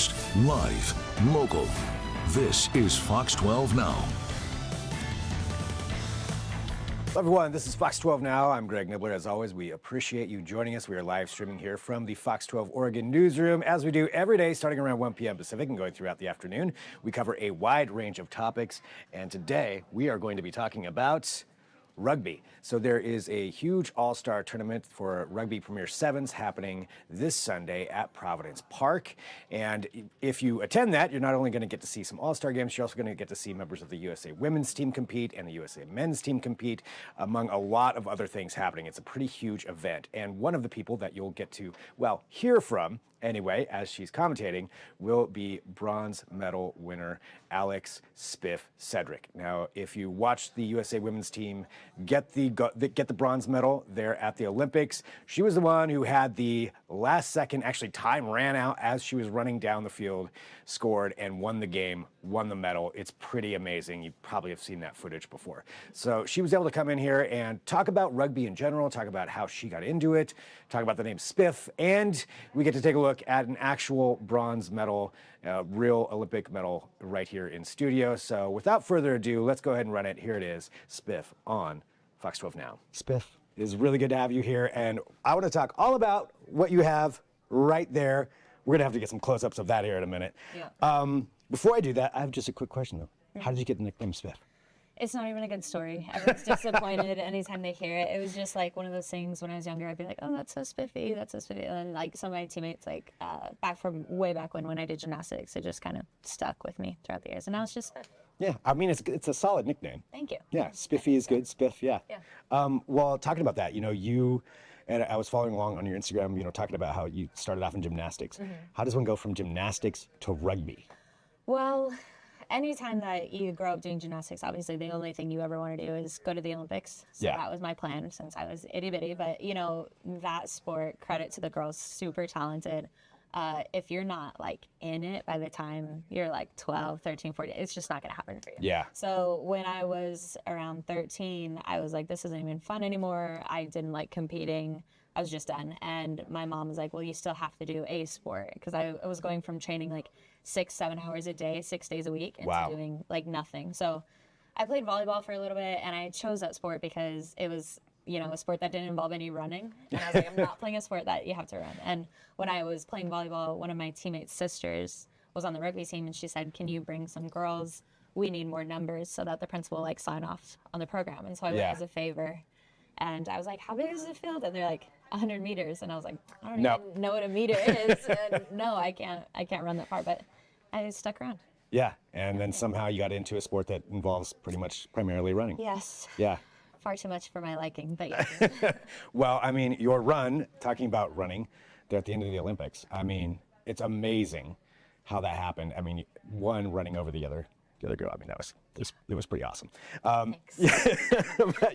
First, live, local. This is Fox 12 Now. Hello everyone, this is Fox 12 Now. I'm Greg Nibbler. As always, we appreciate you joining us. We are live streaming here from the Fox 12 Oregon newsroom, as we do every day starting around 1 p.m. Pacific and going throughout the afternoon. We cover a wide range of topics, and today we are going to be talking about rugby. So there is a huge all-star tournament for Rugby Premier Sevens happening this Sunday at Providence Park. And if you attend that, you're not only going to get to see some all-star games, you're also going to get to see members of the USA women's team compete and the USA men's team compete, among a lot of other things happening. It's a pretty huge event. And one of the people that you'll get to, well, hear from anyway, as she's commentating, will be bronze medal winner Alex Spiff Sedrick. Now, if you watch the USA women's team get the bronze medal there at the Olympics, she was the one who had the last second, actually time ran out as she was running down the field, scored and won the game, won the medal. It's pretty amazing. You probably have seen that footage before. So she was able to come in here and talk about rugby in general, talk about how she got into it, talk about the name Spiff, and we get to take a look at an actual bronze medal, real Olympic medal right here in studio. So without further ado, let's go ahead and run it. Here it is, Spiff on Fox 12 Now. Spiff, it is really good to have you here, and I want to talk all about what you have right there. We're going to have to get some close-ups of that here in a minute. Yeah. Before I do that, I have just a quick question, though. How did you get the nickname Spiff? It's not even a good story. Everyone's disappointed anytime they hear it. It was just like one of those things when I was younger, I'd be like, oh, that's so spiffy, that's so spiffy. And then like some of my teammates, like way back when I did gymnastics, it just kind of stuck with me throughout the years. And now it's just Spiff. Yeah, I mean, it's a solid nickname. Thank you. Yeah, Spiffy is good, Spiff, yeah. Well, talking about that, you, and I was following along on your Instagram, talking about how you started off in gymnastics. Mm-hmm. How does one go from gymnastics to rugby? Well, anytime that you grow up doing gymnastics, obviously the only thing you ever want to do is go to the Olympics. So that was my plan since I was itty bitty. But, that sport, credit to the girls, super talented. If you're not like in it by the time you're like 12, 13, 14, it's just not going to happen for you. Yeah. So when I was around 13, I was like, this isn't even fun anymore. I didn't like competing. I was just done. And my mom was like, well, you still have to do a sport. Because I was going from training like 6-7 hours a day, 6 days a week, into doing like nothing. So I played volleyball for a little bit, and I chose that sport because it was, a sport that didn't involve any running. And I was like, I'm not playing a sport that you have to run. And when I was playing volleyball, one of my teammates' sisters was on the rugby team, and she said, can you bring some girls? We need more numbers so that the principal like sign off on the program. And so I went as a favor. And I was like, how big is the field? And they're like, 100 meters. And I was like, I don't even know what a meter is. And no, I can't run that far. But I stuck around. Yeah. And then somehow you got into a sport that involves primarily running. Yes. Yeah. Far too much for my liking, but yeah. Well, I mean, your run, talking about running, there at the end of the Olympics, I mean, it's amazing how that happened. I mean, one running over the other girl. I mean, it was pretty awesome. But,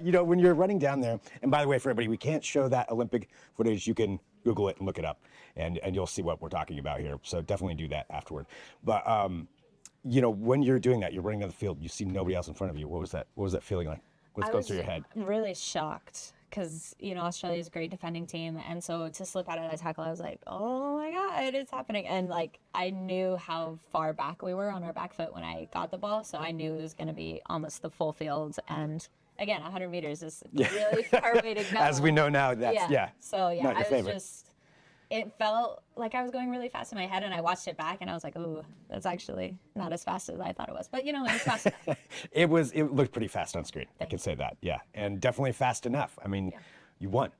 when you're running down there, and by the way, for everybody, we can't show that Olympic footage. You can Google it and look it up, and you'll see what we're talking about here. So definitely do that afterward. But, when you're doing that, you're running down the field, you see nobody else in front of you. What was that feeling like? What's going through your head? I'm really shocked because, Australia's a great defending team. And so to slip out of that tackle, I was like, oh my God, it's happening. And like, I knew how far back we were on our back foot when I got the ball. So I knew it was going to be almost the full field. And again, 100 meters is a really far way to go. As we know now, that's, So not your favorite. It felt like I was going really fast in my head, and I watched it back, and I was like, "Oh, that's actually not as fast as I thought it was." But it was fast enough. It looked pretty fast on screen. I can say that, yeah, and definitely fast enough. I mean, you won.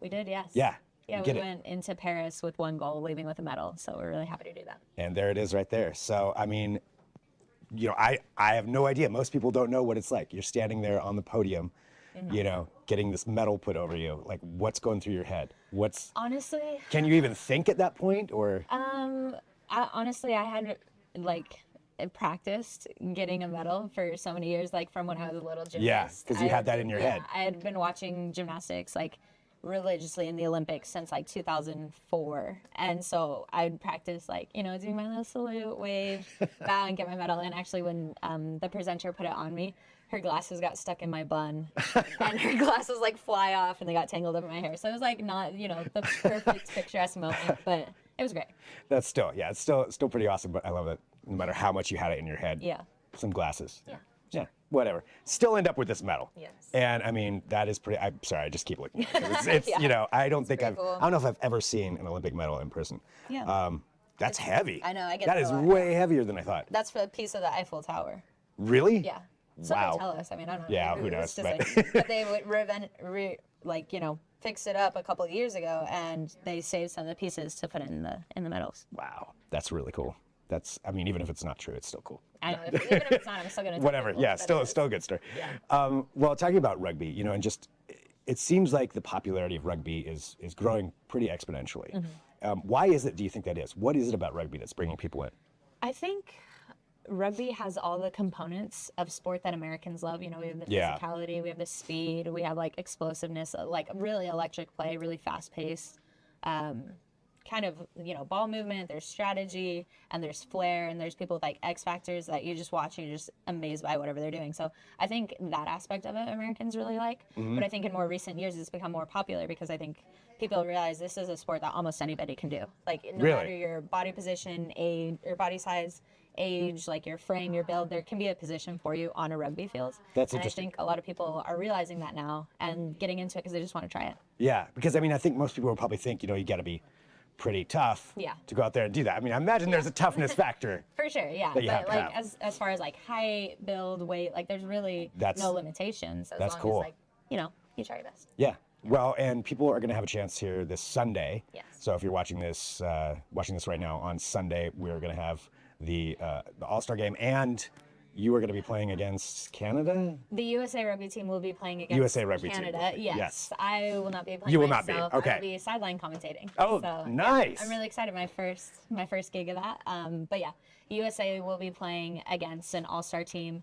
We did, yes. Yeah. Yeah, we went into Paris with 1 goal, leaving with a medal. So we're really happy to do that. And there it is, right there. So I mean, I have no idea. Most people don't know what it's like. You're standing there on the podium. Getting this medal put over you, like what's going through your head? Honestly, can you even think at that point, or? I had practiced getting a medal for so many years, like from when I was a little gymnast. Yeah, because you had that in your head. I had been watching gymnastics like religiously in the Olympics since like 2004, and so I'd practice doing my little salute, wave, bow, and get my medal. And actually, when the presenter put it on me, her glasses got stuck in my bun, and her glasses fly off, and they got tangled up in my hair. So it was not the perfect picturesque moment, but It was great. That's still, yeah, it's still pretty awesome. But I love it. No matter how much you had it in your head. Yeah. Some glasses. Yeah. Yeah, whatever. Still end up with this medal. Yes. And I mean, that is pretty. I'm sorry, I just keep looking. It's Yeah. you know, I don't think pretty I cool. don't know if I've ever seen an Olympic medal in person. Yeah. That's heavy. I know, I get that that is a lot. way heavier than I thought. That's for a piece of the Eiffel Tower. Really? Yeah. Somebody Wow. tell us. I mean, I don't know. Yeah, who It knows, was just but- like, but they would fix it up a couple of years ago, and they saved some of the pieces to put in the medals. Wow, that's really cool. That's, I mean, even if it's not true, it's still cool. I know, even if it's not, I'm still gonna. Whatever. Yeah, still a good story. Yeah. Well, talking about rugby, you know, and just it seems like the popularity of rugby is growing pretty exponentially. Mm-hmm. Why is it? Do you think that is? What is it about rugby that's bringing people in? I think rugby has all the components of sport that Americans love. You know, we have the Yeah. physicality, we have the speed, we have like explosiveness, like really electric play, really fast paced. Kind of, ball movement, there's strategy, and there's flair, and there's people with like X factors that you just watch and you're just amazed by whatever they're doing. So I think that aspect of it Americans really like. But I think in more recent years it's become more popular because I think people realize this is a sport that almost anybody can do. Like no Really? matter your body position, age, or body size, age, like your frame, your build, there can be a position for you on a rugby field. That's and interesting. I think a lot of people are realizing that now and getting into it because they just want to try it. Yeah, because I mean, I think most people will probably think, you got to be pretty tough Yeah. to go out there and do that. I mean, I imagine there's a toughness factor. For sure, yeah. That you have But to like have. as far as like height, build, weight, like there's really That's- no limitations as that's long cool. as like, you try your best. Yeah. Well, and people are going to have a chance here this Sunday. Yes. So if you're watching this right now on Sunday, we're going to have the All-Star game, and you are going to be playing against Canada. The USA rugby team will be playing against USA rugby team. Canada. Yes. Yes. I will not be playing. You will not be, myself. okay. I will be sideline commentating. Oh, so, yeah, nice. I'm really excited. My first gig of that. But yeah, USA will be playing against an all-star team.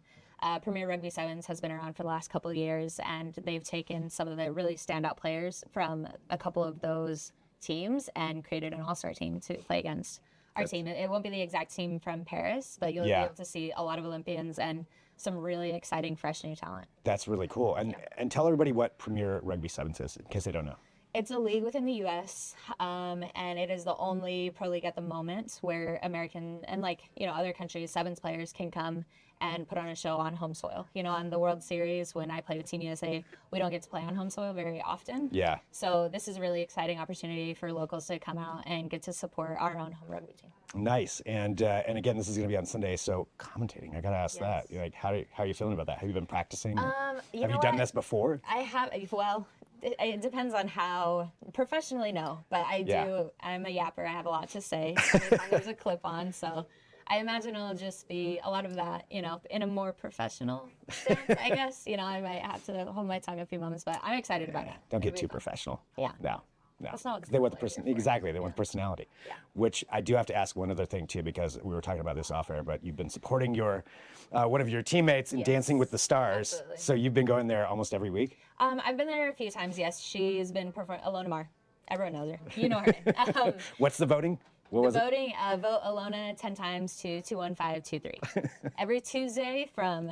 Premier Rugby Sevens has been around for the last couple of years, and they've taken some of the really standout players from a couple of those teams and created an all-star team to play against our team. It won't be the exact team from Paris, but you'll Yeah. be able to see a lot of Olympians and some really exciting fresh new talent. That's really cool. And tell everybody what Premier Rugby Sevens is, in case they don't know. It's a league within the U.S., and it is the only pro league at the moment where American and other countries' sevens players can come and put on a show on home soil. On the World Series, when I play with Team USA, we don't get to play on home soil very often. Yeah. So this is a really exciting opportunity for locals to come out and get to support our own home rugby team. Nice. And again, this is going to be on Sunday, so commentating. I got to ask Yes. that. Like, how are you feeling about that? Have you been practicing? You Have know you done what? this before? I have. Well, it depends on how professionally. No, but I do. Yeah. I'm a yapper. I have a lot to say. Every time there's a clip on, so I imagine it'll just be a lot of that. In a more professional sense, I guess. I might have to hold my tongue a few moments, but I'm excited about it. Don't get It'll be too fun. professional. Yeah. No. That's not what They want the people are person. here for. Exactly. They want personality. Yeah. Which I do have to ask one other thing too, because we were talking about this off air, but you've been supporting your one of your teammates in Yes. Dancing with the Stars. Absolutely. So you've been going there almost every week. I've been there a few times. Yes, she's been performing. Alona Mar. Everyone knows her. You know her. What's the voting? What was it? Voting, vote Alona 10 times to 21523. Every Tuesday from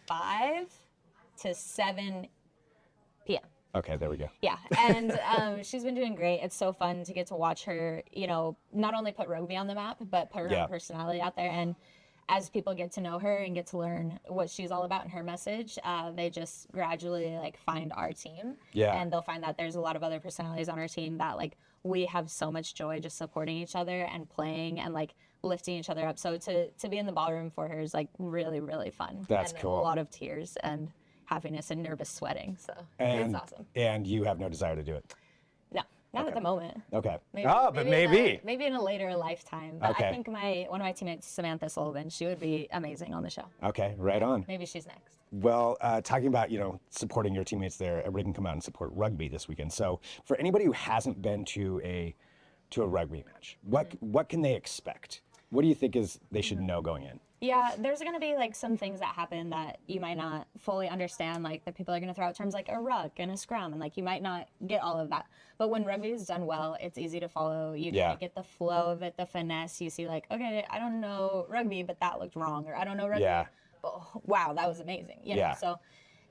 5 to 7 p.m. Okay, there we go. Yeah, and she's been doing great. It's so fun to get to watch her, not only put rugby on the map, but put her Yeah. own personality out there. And as people get to know her and get to learn what she's all about and her message, they just gradually find our team. Yeah. And they'll find that there's a lot of other personalities on our team that we have so much joy just supporting each other and playing and lifting each other up. So to be in the ballroom for her is really, really fun. That's and cool. A lot of tears and happiness and nervous sweating. So And it's awesome. And you have no desire to do it. No, not at the moment. Okay. Maybe, but maybe. maybe in a later lifetime. But Okay. I think one of my teammates, Samantha Sullivan, she would be amazing on the show. Okay, right on. Maybe she's next. Well, talking about, supporting your teammates there, everybody can come out and support rugby this weekend. So for anybody who hasn't been to a rugby match, what can they expect? What do you think they should know going in? Yeah, there's going to be some things that happen that you might not fully understand. That people are going to throw out terms like a ruck and a scrum, and you might not get all of that. But when rugby is done well, it's easy to follow. You Yeah. get the flow of it, the finesse. You see okay, I don't know rugby, but that looked wrong, or I don't know rugby, Yeah. but wow, that was amazing. Yeah. So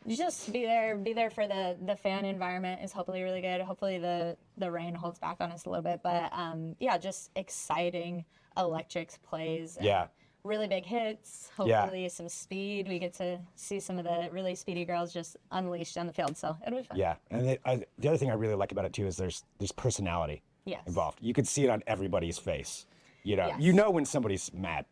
Just be there for the fan environment is hopefully really good. Hopefully the rain holds back on us a little bit, but yeah, just exciting electric plays. Yeah. Really big hits, hopefully some speed. We get to see some of the really speedy girls just unleashed on the field, so it'll be fun. Yeah, and the other thing I really like about it too is there's personality involved. You can see it on everybody's face. You know when somebody's mad.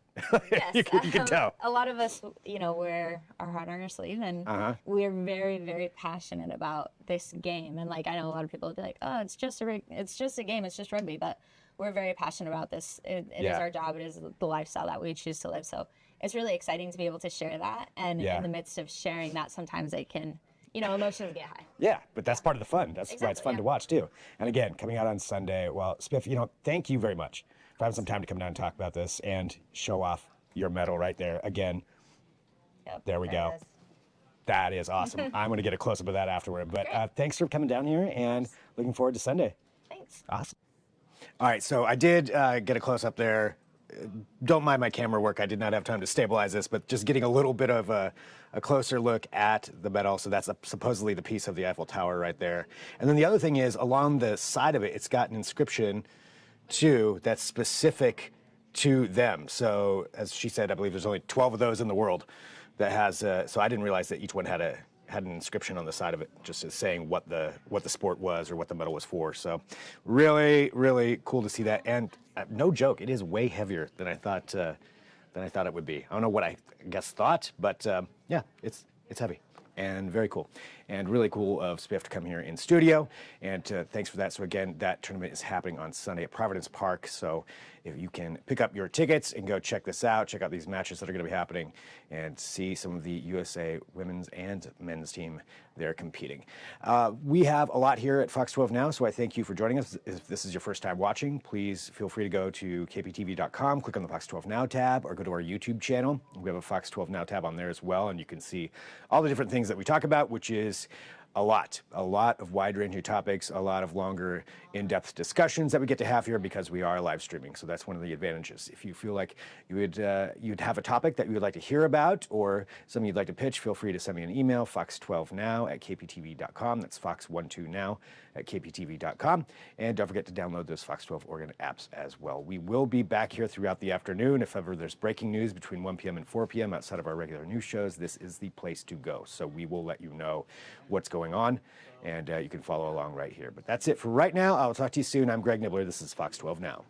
Yes, you can tell. A lot of us, wear our heart on our sleeve, and we're very, very passionate about this game. And like I know a lot of people will be like, "Oh, it's just a game. It's just rugby," but we're very passionate about this. It is our job. It is the lifestyle that we choose to live. So it's really exciting to be able to share that. And in the midst of sharing that, sometimes it can, emotions get high. Yeah, but that's part of the fun. That's why it's fun to watch too. And again, coming out on Sunday. Well, Spiff, thank you very much for having some time to come down and talk about this and show off your medal right there. Again, there we go. That is awesome. I'm going to get a close-up of that afterward. But thanks for coming down here and looking forward to Sunday. Thanks. Awesome. All right, so I did get a close-up there. Don't mind my camera work. I did not have time to stabilize this, but just getting a little bit of a closer look at the medal. So that's supposedly the piece of the Eiffel Tower right there. And then the other thing is, along the side of it, it's got an inscription, too, that's specific to them. So as she said, I believe there's only 12 of those in the world that has, so I didn't realize that each one had an inscription on the side of it, just as saying what the sport was or what the medal was for. So really, really cool to see that. And no joke, it is way heavier than I thought it would be. I don't know what I thought, but yeah, it's heavy and very cool. And really cool of Spiff to come here in studio. And thanks for that. So again, that tournament is happening on Sunday at Providence Park. So if you can pick up your tickets and go check this out, check out these matches that are going to be happening and see some of the USA women's and men's team there competing. We have a lot here at Fox 12 Now, so I thank you for joining us. If this is your first time watching, please feel free to go to kptv.com, click on the Fox 12 Now tab, or go to our YouTube channel. We have a Fox 12 Now tab on there as well, and you can see all the different things that we talk about, which is a lot of wide-ranging topics, a lot of longer, in-depth discussions that we get to have here because we are live streaming. So that's one of the advantages. If you feel like you'd have a topic that you would like to hear about or something you'd like to pitch, feel free to send me an email, fox12now@kptv.com. That's fox12now@kptv.com. And don't forget to download those Fox 12 Oregon apps as well. We will be back here throughout the afternoon. If ever there's breaking news between 1 p.m. and 4 p.m. outside of our regular news shows, this is the place to go. So we will let you know what's going on, and you can follow along right here. But that's it for right now. I'll talk to you soon. I'm Greg Nibbler. This is Fox 12 Now.